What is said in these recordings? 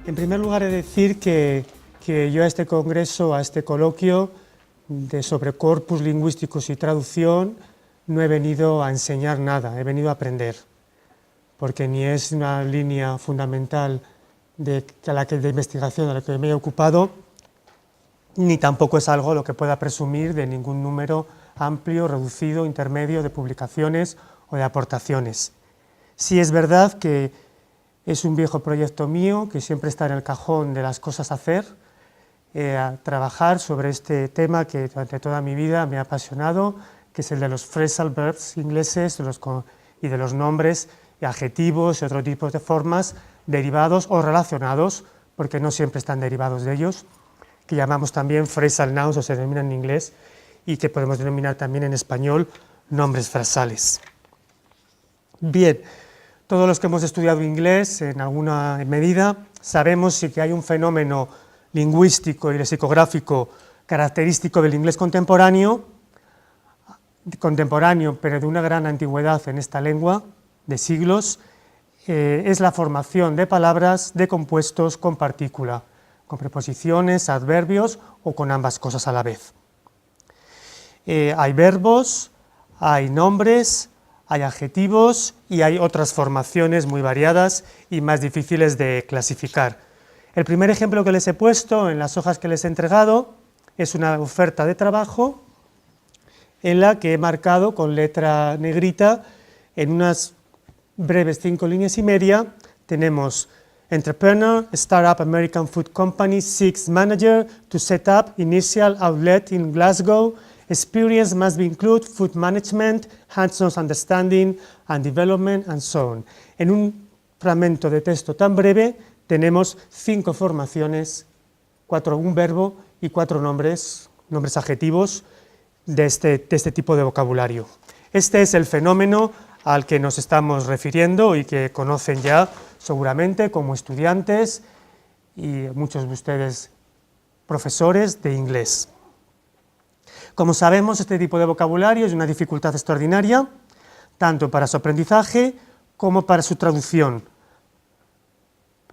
En primer lugar, he de decir que yo a este congreso, a este coloquio sobre corpus lingüísticos y traducción, no he venido a enseñar nada, he venido a aprender, porque ni es una línea fundamental de investigación a la que me he ocupado, ni tampoco es algo a lo que pueda presumir de ningún número amplio, reducido, intermedio de publicaciones o de aportaciones. Sí es verdad que es un viejo proyecto mío que siempre está en el cajón de las cosas a hacer, a trabajar sobre este tema que durante toda mi vida me ha apasionado, que es el de los phrasal verbs ingleses y de los nombres y adjetivos y otro tipo de formas derivados o relacionados, porque no siempre están derivados de ellos, que llamamos también phrasal nouns o se denomina en inglés y que podemos denominar también en español nombres frasales. Bien, todos los que hemos estudiado inglés en alguna medida sabemos que hay un fenómeno lingüístico y lexicográfico característico del inglés contemporáneo, pero de una gran antigüedad en esta lengua, de siglos, es la formación de palabras de compuestos con partícula, con preposiciones, adverbios o con ambas cosas a la vez. Hay verbos, hay nombres, hay adjetivos y hay otras formaciones muy variadas y más difíciles de clasificar. El primer ejemplo que les he puesto en las hojas que les he entregado es una oferta de trabajo en la que he marcado con letra negrita en unas breves 5 líneas y media. Tenemos Entrepreneur, Startup American Food Company, seeks manager to set up initial outlet in Glasgow. Experience must be include food management, hands-on understanding and development, and so on. En un fragmento de texto tan breve tenemos 5 formaciones, un verbo y 4 nombres adjetivos de este tipo de vocabulario. Este es el fenómeno al que nos estamos refiriendo y que conocen ya seguramente como estudiantes y muchos de ustedes profesores de inglés. Como sabemos, este tipo de vocabulario es una dificultad extraordinaria, tanto para su aprendizaje como para su traducción.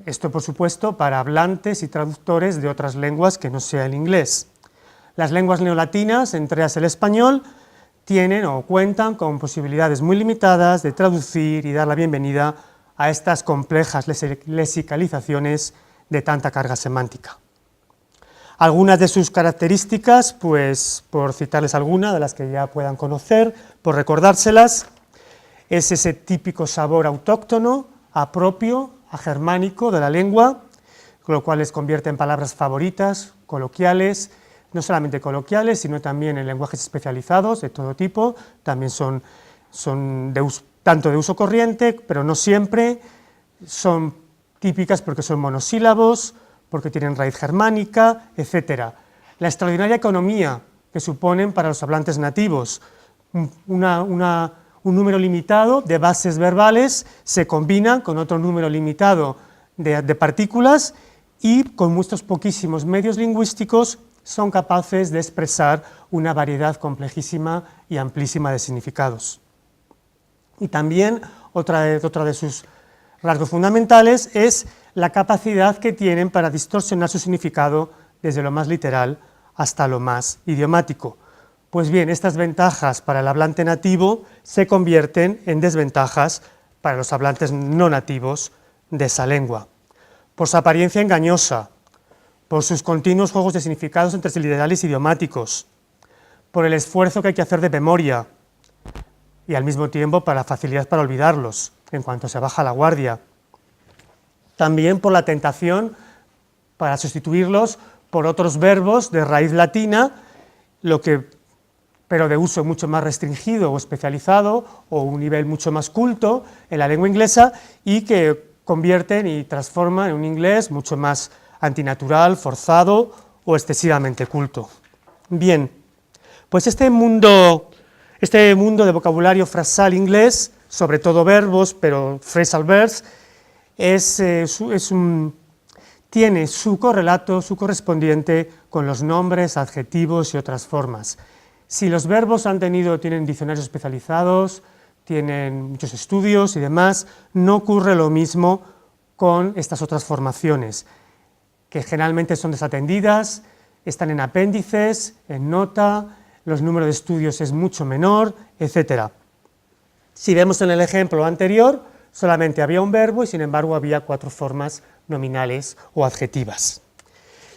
Esto, por supuesto, para hablantes y traductores de otras lenguas que no sea el inglés. Las lenguas neolatinas, entre ellas el español, tienen o cuentan con posibilidades muy limitadas de traducir y dar la bienvenida a estas complejas lexicalizaciones de tanta carga semántica. Algunas de sus características, pues por citarles alguna de las que ya puedan conocer, por recordárselas, es ese típico sabor autóctono, propio, agermánico de la lengua, con lo cual les convierte en palabras favoritas, coloquiales, no solamente coloquiales, sino también en lenguajes especializados de todo tipo, también son tanto de uso corriente, pero no siempre, son típicas porque son monosílabos, porque tienen raíz germánica, etc. La extraordinaria economía que suponen para los hablantes nativos, un número limitado de bases verbales se combinan con otro número limitado de partículas y con muchos poquísimos medios lingüísticos son capaces de expresar una variedad complejísima y amplísima de significados. Y también otra de sus rasgos fundamentales es la capacidad que tienen para distorsionar su significado desde lo más literal hasta lo más idiomático. Pues bien, estas ventajas para el hablante nativo se convierten en desventajas para los hablantes no nativos de esa lengua. Por su apariencia engañosa, por sus continuos juegos de significados entre literales e idiomáticos, por el esfuerzo que hay que hacer de memoria y al mismo tiempo para la facilidad para olvidarlos en cuanto se baja la guardia. También por la tentación para sustituirlos por otros verbos de raíz latina, pero de uso mucho más restringido o especializado o un nivel mucho más culto en la lengua inglesa y que convierten y transforman en un inglés mucho más antinatural, forzado o excesivamente culto. Bien, pues este mundo de vocabulario frasal inglés, sobre todo verbos, pero phrasal verbs, tiene su correlato, su correspondiente con los nombres, adjetivos y otras formas. Si los verbos tienen diccionarios especializados, tienen muchos estudios y demás, no ocurre lo mismo con estas otras formaciones, que generalmente son desatendidas, están en apéndices, en nota, los números de estudios es mucho menor, etc. Si vemos en el ejemplo anterior, solamente había un verbo y sin embargo había 4 formas nominales o adjetivas.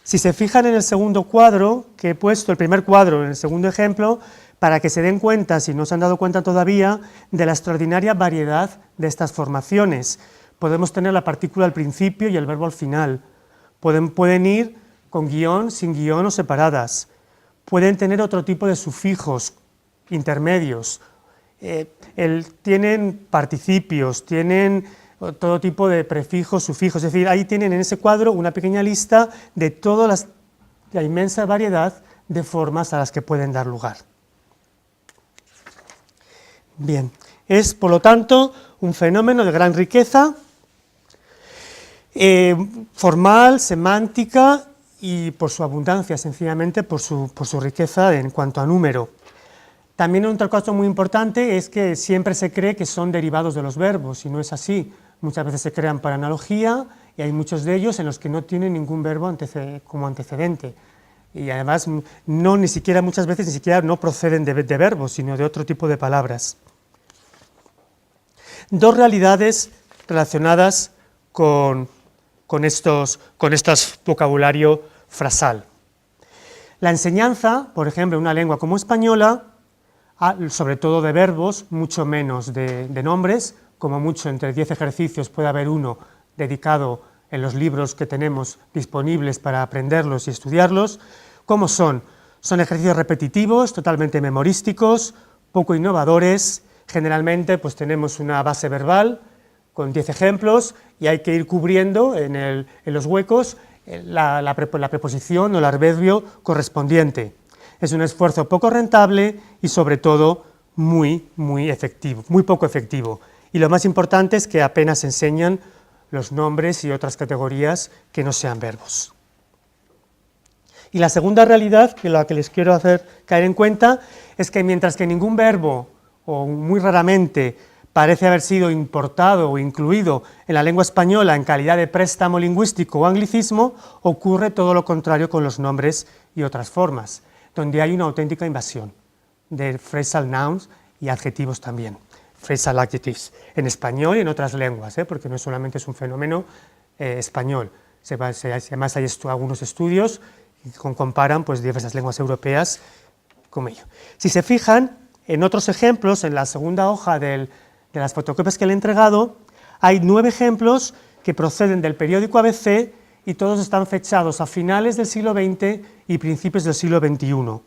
Si se fijan en el segundo cuadro que he puesto, el primer cuadro en el segundo ejemplo, para que se den cuenta, si no se han dado cuenta todavía, de la extraordinaria variedad de estas formaciones. Podemos tener la partícula al principio y el verbo al final. Pueden ir con guión, sin guión o separadas. Pueden tener otro tipo de sufijos intermedios. Tienen participios, tienen todo tipo de prefijos, sufijos, es decir, ahí tienen en ese cuadro una pequeña lista de toda la inmensa variedad de formas a las que pueden dar lugar. Bien, es por lo tanto un fenómeno de gran riqueza, formal, semántica y por su abundancia, sencillamente por su riqueza en cuanto a número. También otro caso muy importante es que siempre se cree que son derivados de los verbos, y no es así. Muchas veces se crean por analogía, y hay muchos de ellos en los que no tienen ningún verbo como antecedente. Y además, muchas veces ni siquiera no proceden de verbos, sino de otro tipo de palabras. 2 realidades relacionadas con estos vocabulario frasal. La enseñanza, por ejemplo, en una lengua como española, sobre todo de verbos, mucho menos de nombres, como mucho entre 10 ejercicios puede haber uno dedicado en los libros que tenemos disponibles para aprenderlos y estudiarlos. ¿Cómo son? Son ejercicios repetitivos, totalmente memorísticos, poco innovadores. Generalmente pues tenemos una base verbal con 10 ejemplos y hay que ir cubriendo en los huecos la preposición o el adverbio correspondiente. Es un esfuerzo poco rentable y sobre todo muy poco efectivo. Y lo más importante es que apenas se enseñan los nombres y otras categorías que no sean verbos. Y la segunda realidad, que la que les quiero hacer caer en cuenta, es que mientras que ningún verbo, o muy raramente, parece haber sido importado o incluido en la lengua española en calidad de préstamo lingüístico o anglicismo, ocurre todo lo contrario con los nombres y otras formas, donde hay una auténtica invasión de phrasal nouns y adjetivos también, phrasal adjectives, en español y en otras lenguas, porque no solamente es un fenómeno español. Además hay algunos estudios que comparan pues, diversas lenguas europeas con ello. Si se fijan, en otros ejemplos, en la segunda hoja de las fotocopias que le he entregado, hay 9 ejemplos que proceden del periódico ABC y todos están fechados a finales del siglo XX y principios del siglo XXI.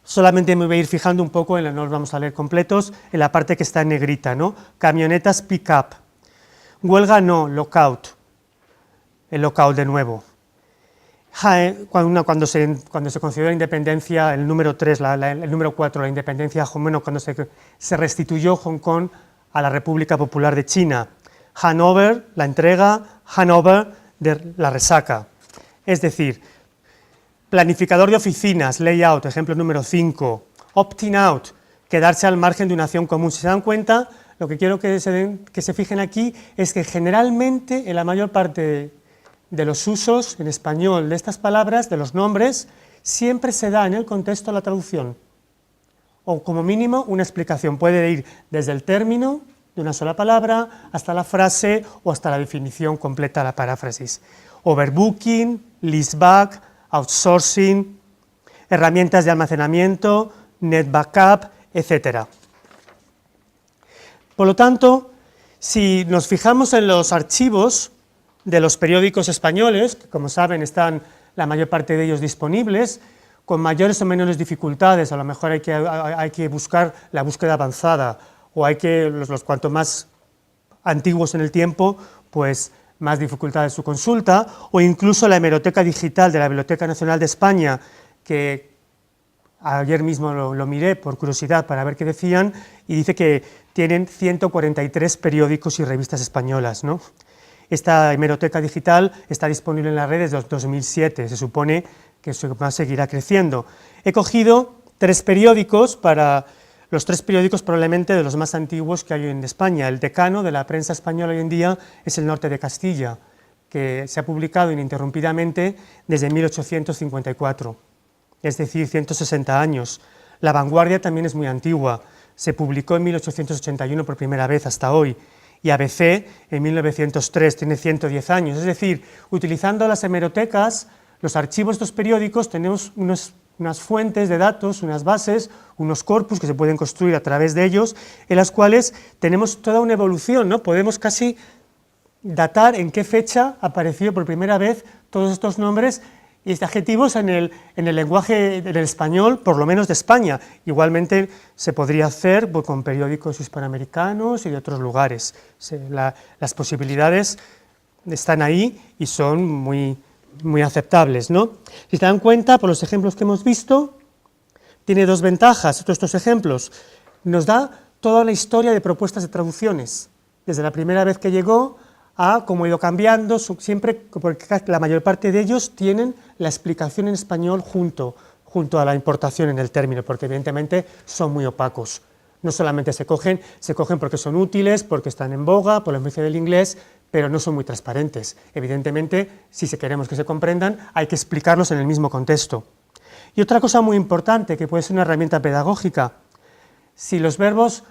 Solamente me voy a ir fijando un poco, no los vamos a leer completos, en la parte que está en negrita, ¿no? Camionetas pick-up, huelga no, lockout, el lockout de nuevo. Cuando se concedió la independencia, el número 3, el número 4, la independencia, cuando se restituyó Hong Kong a la República Popular de China. Hanover, la entrega, Hanover, de la resaca. Es decir, planificador de oficinas, layout, ejemplo número 5. Opting out, quedarse al margen de una acción común. Si se dan cuenta, lo que quiero que se fijen aquí es que generalmente, en la mayor parte de los usos en español de estas palabras, de los nombres, siempre se da en el contexto la traducción, o como mínimo una explicación. Puede ir desde el término de una sola palabra hasta la frase o hasta la definición completa de la paráfrasis. Overbooking, leaseback, outsourcing, herramientas de almacenamiento, net backup, etc. Por lo tanto, si nos fijamos en los archivos de los periódicos españoles, que como saben están la mayor parte de ellos disponibles, con mayores o menores dificultades, a lo mejor hay que buscar la búsqueda avanzada, o hay que, los cuanto más antiguos en el tiempo, pues más dificultades su consulta, o incluso la hemeroteca digital de la Biblioteca Nacional de España, que ayer mismo lo miré por curiosidad para ver qué decían, y dice que tienen 143 periódicos y revistas españolas, ¿no? Esta hemeroteca digital está disponible en las redes desde 2007, se supone que eso seguirá creciendo. He cogido 3 periódicos para los 3 periódicos probablemente de los más antiguos que hay hoy en España. El decano de la prensa española hoy en día es El Norte de Castilla, que se ha publicado ininterrumpidamente desde 1854, es decir, 160 años. La Vanguardia también es muy antigua, se publicó en 1881 por primera vez hasta hoy, y ABC en 1903, tiene 110 años. Es decir, utilizando las hemerotecas, los archivos de estos periódicos, tenemos unas fuentes de datos, unas bases, unos corpus que se pueden construir a través de ellos, en las cuales tenemos toda una evolución, ¿no? Podemos casi datar en qué fecha apareció por primera vez todos estos nombres y adjetivos en el lenguaje del español, por lo menos de España. Igualmente se podría hacer con periódicos hispanoamericanos y de otros lugares. Las posibilidades están ahí y son muy aceptables, ¿no? Si se dan cuenta, por los ejemplos que hemos visto, tiene 2 ventajas. Todos estos ejemplos nos da toda la historia de propuestas de traducciones, desde la primera vez que llegó a cómo ha ido cambiando, siempre, porque la mayor parte de ellos tienen la explicación en español junto a la importación en el término, porque evidentemente son muy opacos. No solamente se cogen porque son útiles, porque están en boga, por la influencia del inglés, pero no son muy transparentes. Evidentemente, si queremos que se comprendan, hay que explicarlos en el mismo contexto. Y otra cosa muy importante, que puede ser una herramienta pedagógica, si los verbos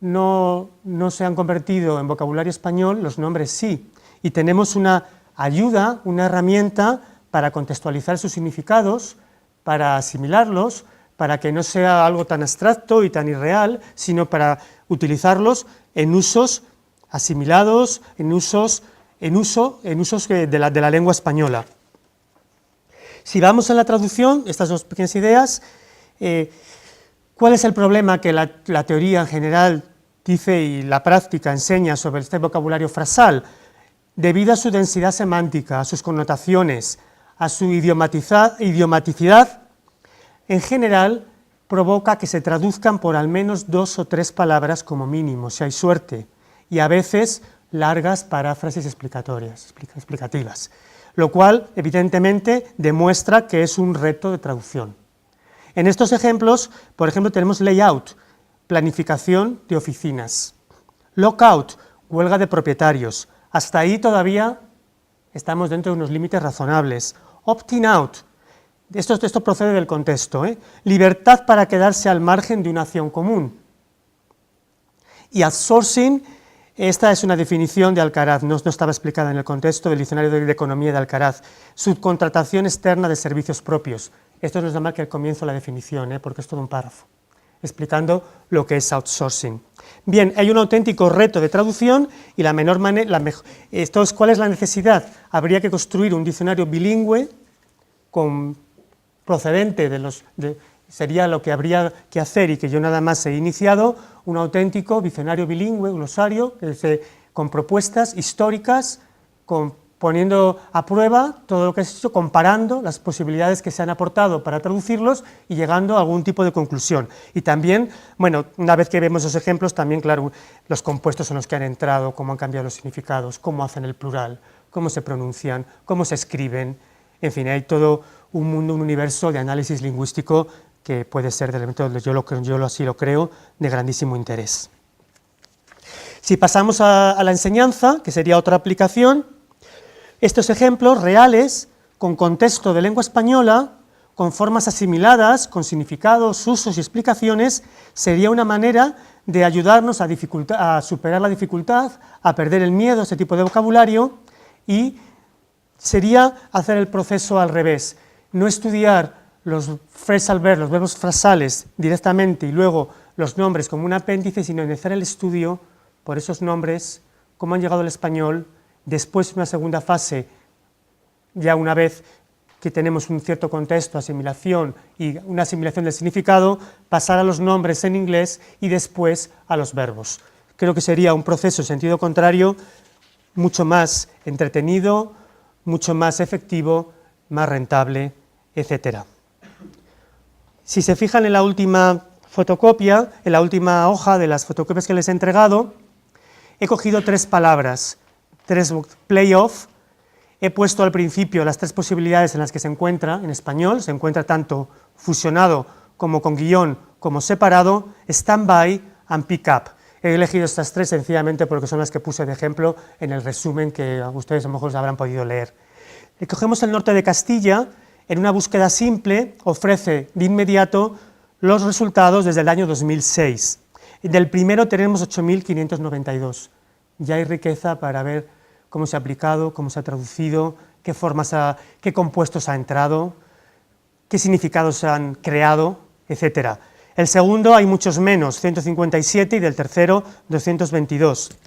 no se han convertido en vocabulario español, los nombres sí, y tenemos una ayuda, una herramienta para contextualizar sus significados, para asimilarlos, para que no sea algo tan abstracto y tan irreal, sino para utilizarlos en usos asimilados, en usos de la lengua española. Si vamos a la traducción, estas 2 pequeñas ideas, ¿cuál es el problema que la teoría en general dice y la práctica enseña sobre este vocabulario frasal? Debido a su densidad semántica, a sus connotaciones, a su idiomaticidad, en general provoca que se traduzcan por al menos 2 o 3 palabras como mínimo, si hay suerte, y a veces largas paráfrasis explicativas, lo cual evidentemente demuestra que es un reto de traducción. En estos ejemplos, por ejemplo, tenemos layout, planificación de oficinas, lockout, huelga de propietarios, hasta ahí todavía estamos dentro de unos límites razonables. Opting out, esto procede del contexto, libertad para quedarse al margen de una acción común. Y outsourcing, esta es una definición de Alcaraz, no estaba explicada en el contexto del Diccionario de Economía de Alcaraz, subcontratación externa de servicios propios. Esto no es nada más que el comienzo de la definición, porque es todo un párrafo, explicando lo que es outsourcing. Bien, hay un auténtico reto de traducción y ¿cuál es la necesidad? Habría que construir un diccionario bilingüe procedente sería lo que habría que hacer y que yo nada más he iniciado, un auténtico diccionario bilingüe, glosario, con propuestas históricas, poniendo a prueba todo lo que se ha hecho, comparando las posibilidades que se han aportado para traducirlos y llegando a algún tipo de conclusión. Y también, bueno, una vez que vemos los ejemplos, también, claro, los compuestos en los que han entrado, cómo han cambiado los significados, cómo hacen el plural, cómo se pronuncian, cómo se escriben, en fin, hay todo un mundo, un universo de análisis lingüístico que puede ser de elementos, yo así lo creo, de grandísimo interés. Si pasamos a la enseñanza, que sería otra aplicación, estos ejemplos reales, con contexto de lengua española, con formas asimiladas, con significados, usos y explicaciones, sería una manera de ayudarnos a superar la dificultad, a perder el miedo a este tipo de vocabulario, y sería hacer el proceso al revés, no estudiar los phrasal verbs, los verbos frasales directamente y luego los nombres como un apéndice, sino iniciar el estudio por esos nombres, cómo han llegado al español, después una segunda fase, ya una vez que tenemos un cierto contexto, asimilación y una asimilación del significado, pasar a los nombres en inglés y después a los verbos. Creo que sería un proceso en sentido contrario, mucho más entretenido, mucho más efectivo, más rentable, etc. Si se fijan en la última fotocopia, en la última hoja de las fotocopias que les he entregado, he cogido 3 palabras, 3 play-off, he puesto al principio las 3 posibilidades en las que se encuentra en español, se encuentra tanto fusionado como con guión, como separado, stand by and pick up. He elegido estas tres sencillamente porque son las que puse de ejemplo en el resumen que ustedes a lo mejor habrán podido leer. Cogemos el norte de Castilla, en una búsqueda simple ofrece de inmediato los resultados desde el año 2006. Del primero tenemos 8.592. Ya hay riqueza para ver cómo se ha aplicado, cómo se ha traducido, qué compuestos ha entrado, qué significados se han creado, etc. El segundo hay muchos menos, 157, y del tercero 222.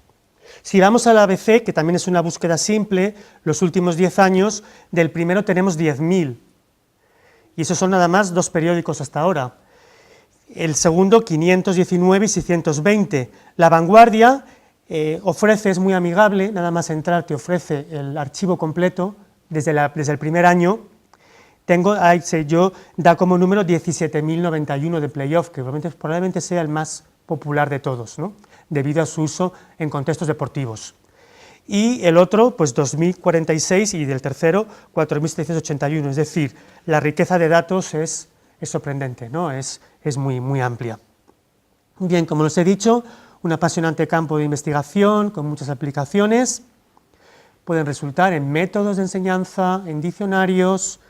Si vamos al ABC, que también es una búsqueda simple, los últimos 10 años, del primero tenemos 10.000. Y esos son nada más 2 periódicos hasta ahora. El segundo, 519 y 620. La Vanguardia es muy amigable, nada más entrar te ofrece el archivo completo desde el primer año. Yo da como número 17.091 de Playoff, que probablemente sea el más popular de todos, ¿no?, debido a su uso en contextos deportivos. Y el otro, pues 2.046, y del tercero, 4.781, es decir, la riqueza de datos es sorprendente, ¿no?, es muy amplia. Bien, como les he dicho, un apasionante campo de investigación con muchas aplicaciones. Pueden resultar en métodos de enseñanza, en diccionarios,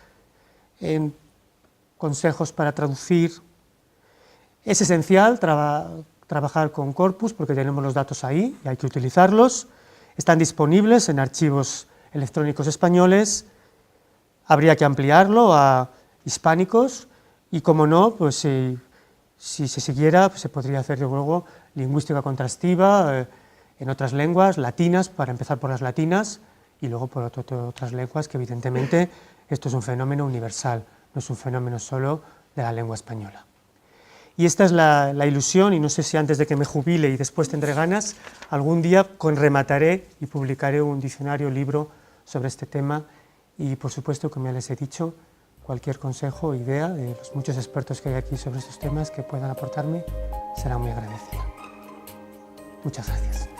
en consejos para traducir. Es esencial trabajar con corpus porque tenemos los datos ahí y hay que utilizarlos. Están disponibles en archivos electrónicos españoles. Habría que ampliarlo a hispánicos y, como no, pues si se siguiera, pues se podría hacer luego lingüística contrastiva en otras lenguas, latinas, para empezar por las latinas, y luego por otras lenguas, que evidentemente esto es un fenómeno universal, no es un fenómeno solo de la lengua española. Y esta es la ilusión, y no sé si antes de que me jubile y después tendré ganas, algún día remataré y publicaré un diccionario, libro sobre este tema, y por supuesto, como ya les he dicho, cualquier consejo o idea de los muchos expertos que hay aquí sobre estos temas que puedan aportarme será muy agradecida. Muchas gracias.